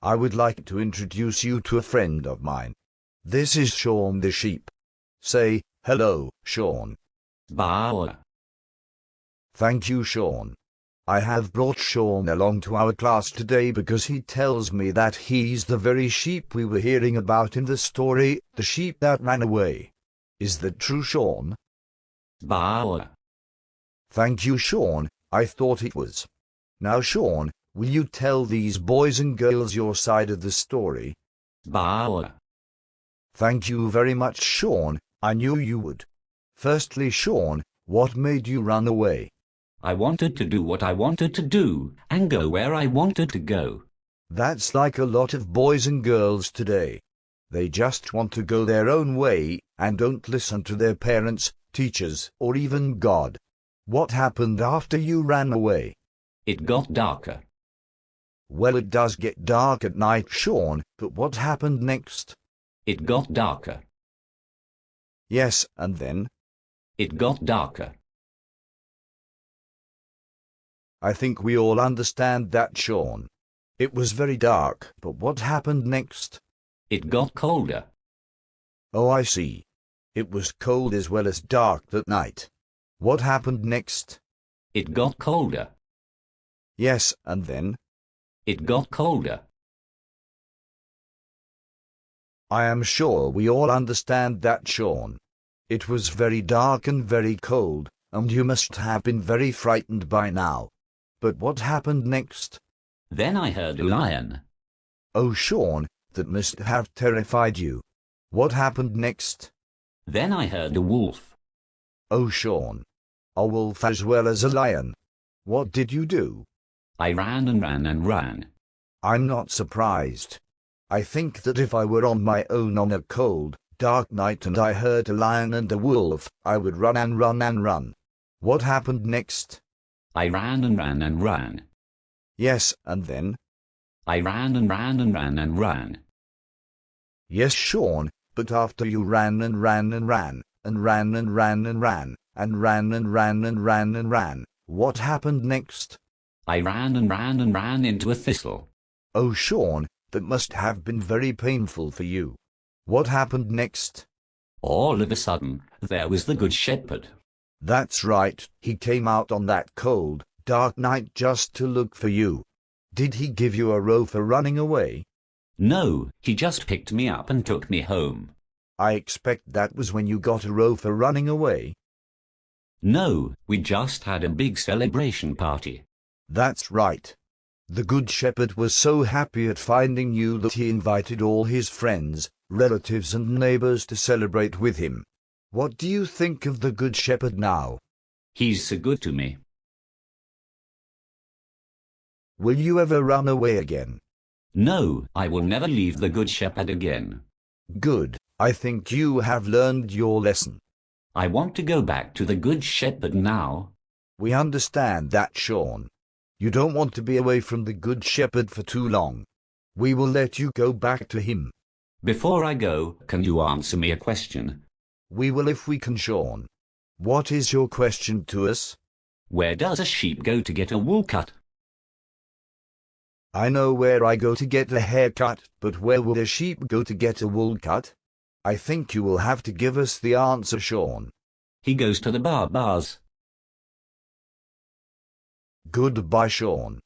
I would like to introduce you to a friend of mine. This is Sean the sheep. Say, hello, Sean. Bow. Thank you, Sean. I have brought Sean along to our class today because he tells me that he's the very sheep we were hearing about in the story, the sheep that ran away. Is that true, Sean? Bow. Thank you, Sean. I thought it was. Now, Sean, will you tell these boys and girls your side of the story? Bow. Thank you very much, Sean. I knew you would. Firstly, Sean, what made you run away? I wanted to do what I wanted to do and go where I wanted to go. That's like a lot of boys and girls today. They just want to go their own way and don't listen to their parents, teachers, or even God. What happened after you ran away? It got darker. Well, it does get dark at night, Sean, but what happened next? It got darker. Yes, and then? It got darker. I think we all understand that, Sean. It was very dark, but what happened next? It got colder. Oh, I see. It was cold as well as dark that night. What happened next? It got colder. Yes, and then? It got colder. I am sure we all understand that, Sean. It was very dark and very cold, and you must have been very frightened by now. But what happened next? Then I heard a lion. Oh, Sean, that must have terrified you. What happened next? Then I heard a wolf. Oh, Sean, a wolf as well as a lion. What did you do? I ran and ran and ran. I'm not surprised. I think that if I were on my own on a cold, dark night and I heard a lion and a wolf, I would run and run and run. What happened next? I ran and ran and ran. Yes, and then? I ran and ran and ran and ran. Yes, Sean, but after you ran and ran and ran, and ran and ran and ran, and ran and ran and ran and ran, what happened next? I ran and ran and ran into a thistle. Oh, Sean, that must have been very painful for you. What happened next? All of a sudden, there was the Good Shepherd. That's right, he came out on that cold, dark night just to look for you. Did he give you a row for running away? No, he just picked me up and took me home. I expect that was when you got a row for running away. No, we just had a big celebration party. That's right. The Good Shepherd was so happy at finding you that he invited all his friends, relatives and neighbors to celebrate with him. What do you think of the Good Shepherd now? He's so good to me. Will you ever run away again? No, I will never leave the Good Shepherd again. Good. I think you have learned your lesson. I want to go back to the Good Shepherd now. We understand that, Sean. You don't want to be away from the Good Shepherd for too long. We will let you go back to him. Before I go, can you answer me a question? We will if we can, Sean. What is your question to us? Where does a sheep go to get a wool cut? I know where I go to get a haircut, but where will a sheep go to get a wool cut? I think you will have to give us the answer, Sean. He goes to the barbers. Goodbye, Sean.